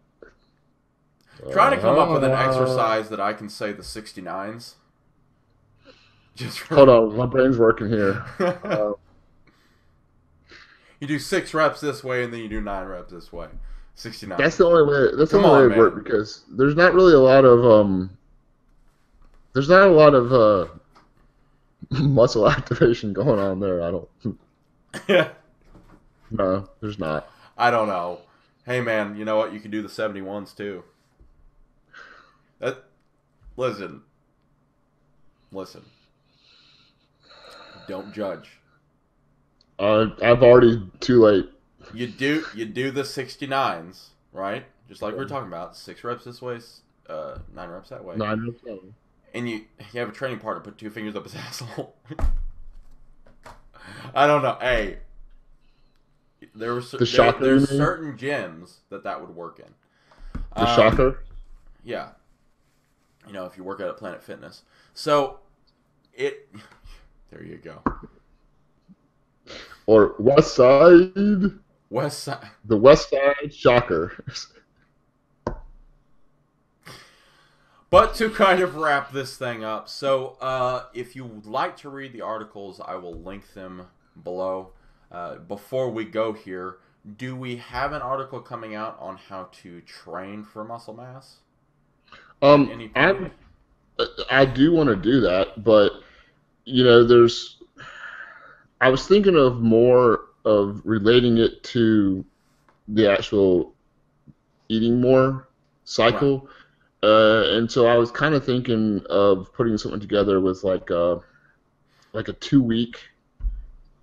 trying to come up with an uh, exercise that I can say the 69s. Just for. hold on, my brain's working here. Uh, You do 6 reps this way and then you do 9 reps this way. 69. that's the only way. That's the Come only way on, it work man. because there's not really a lot of there's not a lot of muscle activation going on there. I don't. No, there's not. I don't know. Hey, man, you know what? You can do the 71s too. That, listen, listen. Don't judge. I've already too late. You do the 69s, right? Just like we are talking about. 6 reps this way, 9 reps that way. 9 or 7. And you have a training partner put 2 fingers up his asshole. I don't know. Hey, The shocker, you there's mean? certain gyms that would work in. The Um, shocker? yeah, if you work out at Planet Fitness. So it there you go. Or West Side? West Side. The West Side Shocker. But to kind of wrap this thing up, so if you would like to read the articles, I will link them below. Before we go here, do we have an article coming out on how to train for muscle mass at Um, any point? I'm I do want to do that, but I was thinking of more of relating it to the actual eating more Right. cycle. And so I was kind of thinking of putting something together with like a 2 week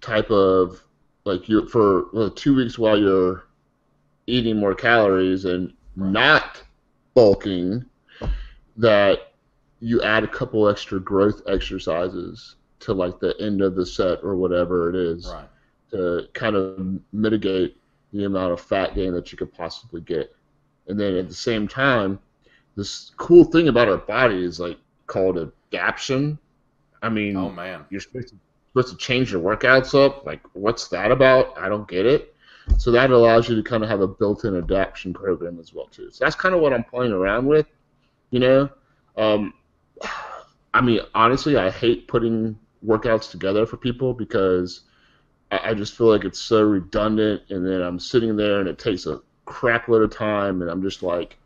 type of like you for 2 weeks while you're eating more calories and Right. not bulking, that you add a couple extra growth exercises to like the end of the set or whatever it is Right. to kind of mitigate the amount of fat gain that you could possibly get. And then at the same time, this cool thing about our body is like called adaptation. I Oh mean, man. you're supposed to change your workouts up. Like, what's that about? I don't get it. So that allows you to kind of have a built-in adaptation program as well too. So that's kind of what I'm playing around with, you know. Um, I mean, honestly, I hate putting workouts together for people because I just feel like it's so redundant, and then I'm sitting there and it takes a crap load of time, and I'm just like,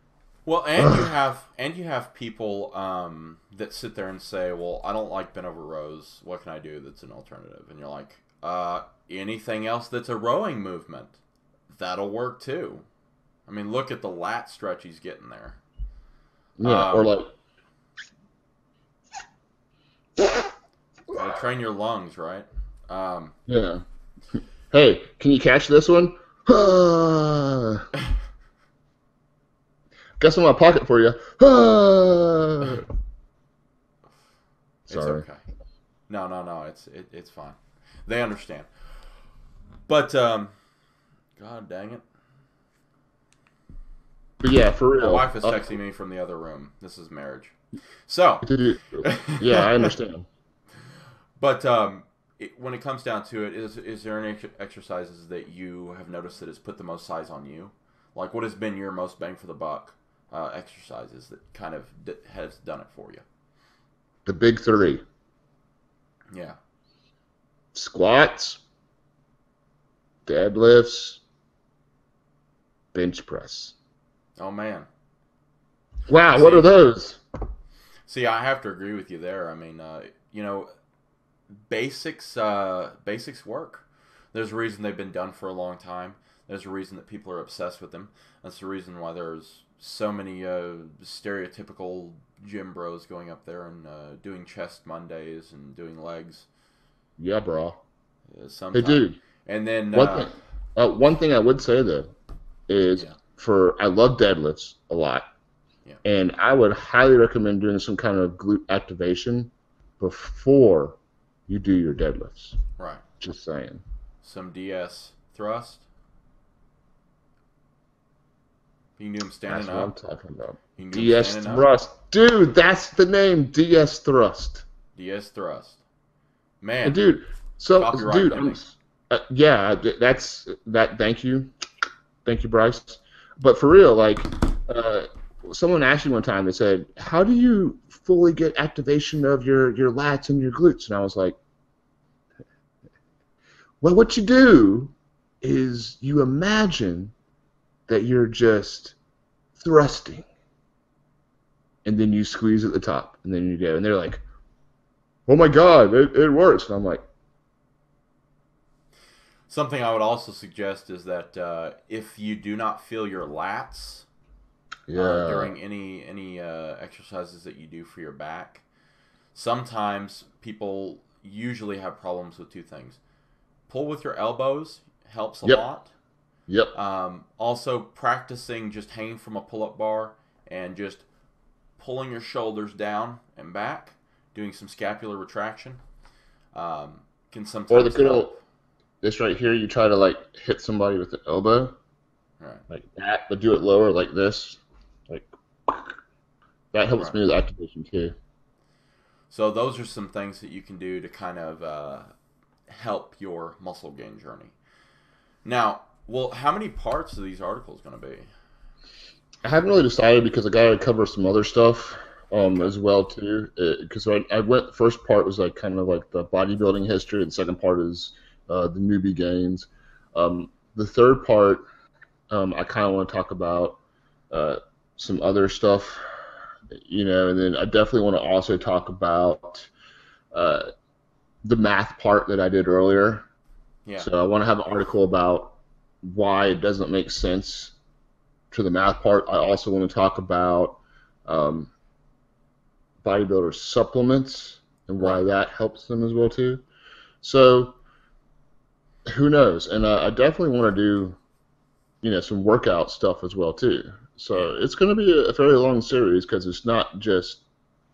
Well, ugh. and you have people that sit there and say, "Well, I don't like bent over rows. What can I do that's an alternative?" And you're like, anything else that's a rowing movement that'll work too. I mean, look at the lat stretch he's getting there. Yeah, or Um, like, Got to train your lungs, right? Um, yeah. Hey, can you catch this one? Guess in my pocket for you. it's Sorry. okay. No, no, no. It's fine. They understand. But God dang it, But yeah, for my real. wife is texting me from the other room. This is marriage. So, Dude, yeah, I understand. but when it comes down to it, is there any exercises that you have noticed that has put the most size on you? Like, what has been your most bang for the buck exercises that kind of has done it for you? The big three: Yeah. squats, deadlifts, bench press. Oh man. Wow, what are See, those? see, I have to agree with you there. I mean, you know, basics work. There's a reason they've been done for a long time. There's a reason that people are obsessed with them. That's the reason why there's so many stereotypical gym bros going up there and doing chest Mondays and doing legs Yeah, bro. Hey, sometime. dude. And then, One thing. One thing I would say though is yeah, I love deadlifts a lot, yeah, and I would highly recommend doing some kind of glute activation before you do your deadlifts. right. Just saying. Some DS thrust. You can do them standing That's what I'm up. talking about. You can do them DS standing up. thrust, dude. That's the name. DS thrust. DS thrust. And Man, dude, copyright dude, I'm pending. yeah. That's that. Thank you, Bryce. But for real, like, uh, someone asked me one time. They said, "How do you fully get activation of your lats and your glutes?" And I was like, "Well, what you do is you imagine that you're just thrusting, and then you squeeze at the top, and then you go." And they're like, "Oh my God, it works!" And I'm like, Something I would also suggest is that if you do not feel your lats "Yeah, during any exercises that you do for your back, sometimes people usually have problems with two things. Pull with your elbows helps a yep, lot. yep." Also, practicing just hanging from a pull-up bar and just pulling your shoulders down and back, doing some scapular retraction, can Or the sometimes good old help. this right here. You try to like hit somebody with the elbow Right, like that, but do it lower like this. Like that helps right. me with activation too. So those are some things that you can do to kind of help your muscle gain journey. Now, well, how many parts are these articles going to be? I haven't really decided because I got to cover some other stuff Okay. as well too. Because I went the first part was like kind of like the bodybuilding history, and the second part is the newbie gains. The third part I kind of want to talk about uh, some other stuff, and then I definitely want to also talk about uh, the math part that I did earlier. Yeah. So I want to have an article about. why it doesn't make sense to the math part. I also want to talk about bodybuilder supplements and why that helps them as well too. So who knows? And I definitely want to do, some workout stuff as well too. So it's going to be a very long series because it's not just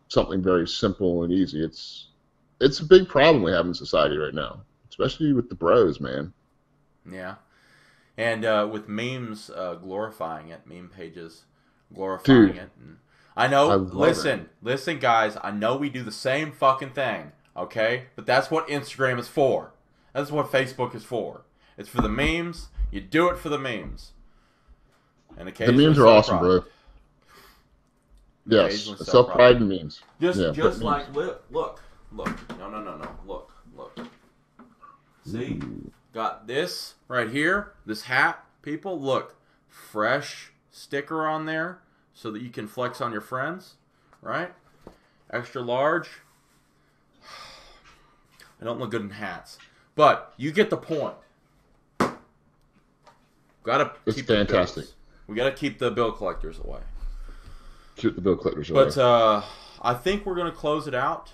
something very simple and easy. It's a big problem we have in society right now, especially with the bros, man. Yeah. And with memes glorifying it, meme pages glorifying it. And I know, listen, guys, I know we do the same fucking thing, okay? But that's what Instagram is for. That's what Facebook is for. It's for the memes. You do it for the memes. And occasionally the memes are awesome, bro. Yes, self-pride and memes. Just like, look. No. Look. See? Got this right here. This hat, people. Look. Fresh sticker on there so that you can flex on your friends. Right? Extra large. I don't look good in hats. But you get the point. It's fantastic. We gotta keep the bill collectors away. Keep the bill collectors away. But I think we're gonna close it out.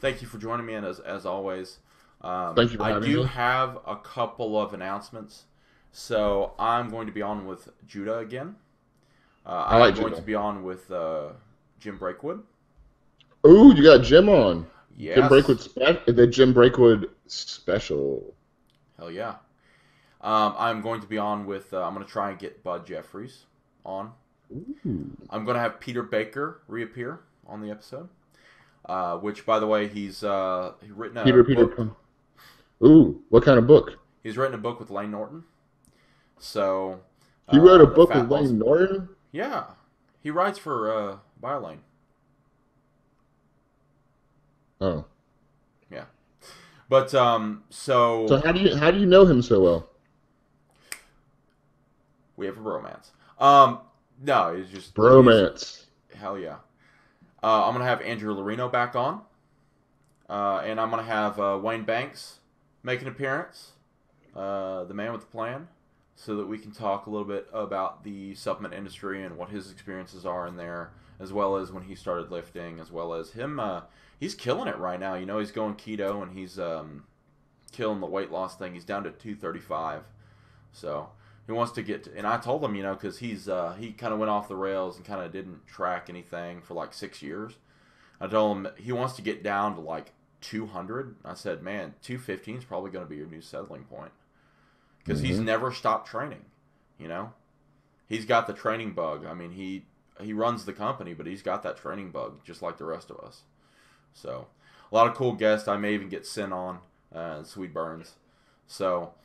Thank you for joining me, and as always, thank you for having me. I do have a couple of announcements. So I'm going to be on with Judah again. I'm going to be on with Jim Breakwood. Ooh, you got Jim on. Yes. Jim Breakwood the Jim Breakwood special. Hell yeah. I'm going to be on with, I'm going to try and get Bud Jeffries on. Ooh. I'm going to have Peter Baker reappear on the episode. Which, by the way, he's written a book. Ooh, what kind of book? He's written a book with Lane Norton. So... He wrote a book with Lane Norton? Yeah. He writes for BioLane. Oh. Yeah. But, so... So how do you know him so well? We have a bromance. No, it's just... Bromance. Hell yeah. I'm going to have Andrew Lorino back on. And I'm going to have Wayne Banks make an appearance. The man with the plan. So that we can talk a little bit about the supplement industry and what his experiences are in there. As well as when he started lifting. As well as him... he's killing it right now. You know, he's going keto and he's killing the weight loss thing. He's down to 235. So... He wants to get to, and I told him, because he kind of went off the rails and kind of didn't track anything for like 6 years. I told him he wants to get down to like 200. I said, man, 215 is probably going to be your new settling point. Because he's never stopped training, He's got the training bug. I mean, he runs the company, but he's got that training bug just like the rest of us. So, a lot of cool guests. I may even get Sin on, Sweet Burns. So...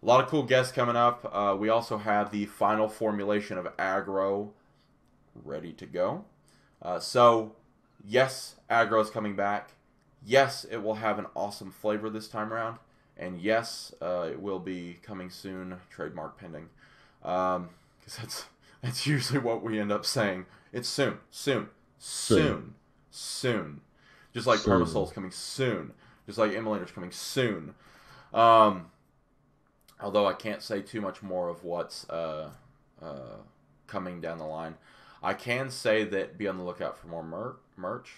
A lot of cool guests coming up. We also have the final formulation of Agro ready to go. So, yes, Agro is coming back. Yes, it will have an awesome flavor this time around. And yes, it will be coming soon, trademark pending. Because that's usually what we end up saying. It's soon. Just like Permasol's coming soon. Just like Emulator's coming soon. Although I can't say too much more of what's coming down the line. I can say that be on the lookout for more merch.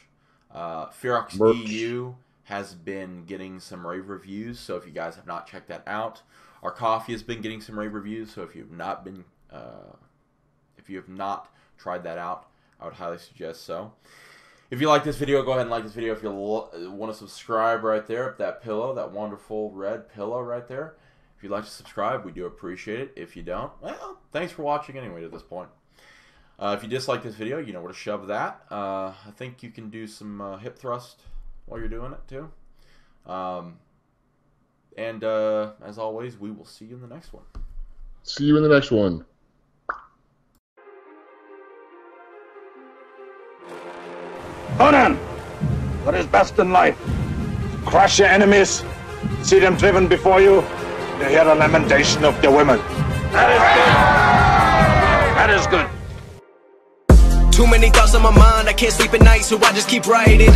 Ferox EU has been getting some rave reviews, so if you guys have not checked that out. Our coffee has been getting some rave reviews, so if you have not tried that out, I would highly suggest so. If you like this video, go ahead and like this video. If you want to subscribe right there, that pillow, that wonderful red pillow right there. If you'd like to subscribe, we do appreciate it. If you don't, well, thanks for watching anyway to this point. If you dislike this video, you know where to shove that. I think you can do some hip thrust while you're doing it too. And as always, we will see you in the next one. See you in the next one. Conan, what is best in life? Crush your enemies, see them driven before you, to hear the lamentation of the women. That is good. That is good. Too many thoughts on my mind, I can't sleep at night, so I just keep writing.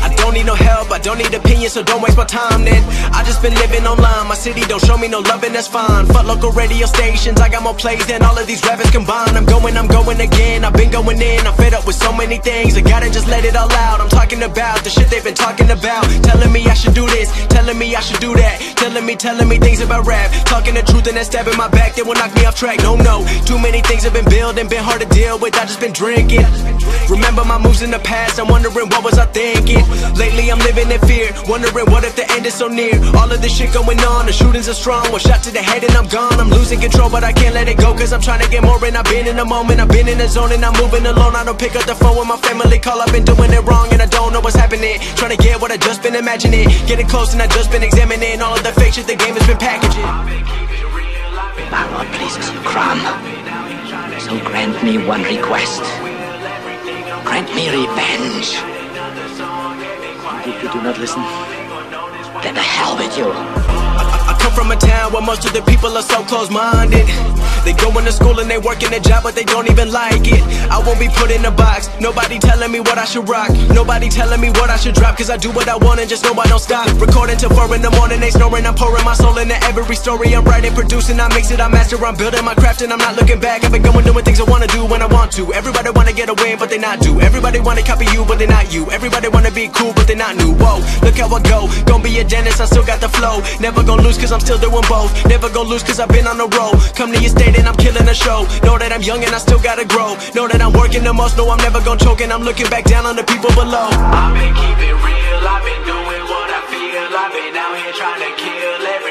I don't need no help, I don't need opinions, so don't waste my time then. I just been living online, my city don't show me no loving, that's fine. Fuck local radio stations, I got more plays than all of these rappers combined. I'm going again, I've been going in, I'm fed up with so many things, I gotta just let it all out. I'm talking about the shit they've been talking about, telling me I should do this, telling me I should do that, telling me things about rap, talking the truth and then stabbing my back, they will knock me off track. No, too many things have been building, been hard to deal with, I just been drinking. Remember my moves in the past, I'm wondering what was I thinking. Lately I'm living in fear, wondering what if the end is so near. All of this shit going on, the shootings are strong, one shot to the head and I'm gone. I'm losing control but I can't let it go, cause I'm trying to get more and I've been in the moment, I've been in the zone and I'm moving alone. I don't pick up the phone when my family call, I've been doing it wrong and I don't know what's happening. Trying to get what I just been imagining, getting close and I just been examining all of the fake shit the game has been packaging. Power pleases you, Crom. So grant me one request. Grant me revenge. If you do not listen, then the hell with you. I come from a town where most of the people are so close-minded. They go into school and they work in a job but they don't even like it. I won't be put in a box, nobody telling me what I should rock, nobody telling me what I should drop, cause I do what I want and just know I don't stop. Recording till 4 in the morning, they snoring, I'm pouring my soul into every story. I'm writing, producing, I mix it, I master, I'm building my craft and I'm not looking back. I've been going doing things I wanna do when I want to. Everybody wanna get a win but they not do. Everybody wanna copy you but they not you. Everybody wanna be cool but they not new. Whoa, look how I go, gonna be a dentist, I still got the flow. Never gonna lose cause I'm still doing both. Never gonna lose cause I've been on the road. Come to your state and I'm killing the show. Know that I'm young and I still gotta grow. Know that I'm working the most, know I'm never gonna choke. And I'm looking back down on the people below. I've been keeping real, I've been doing what I feel. I've been out here trying to kill every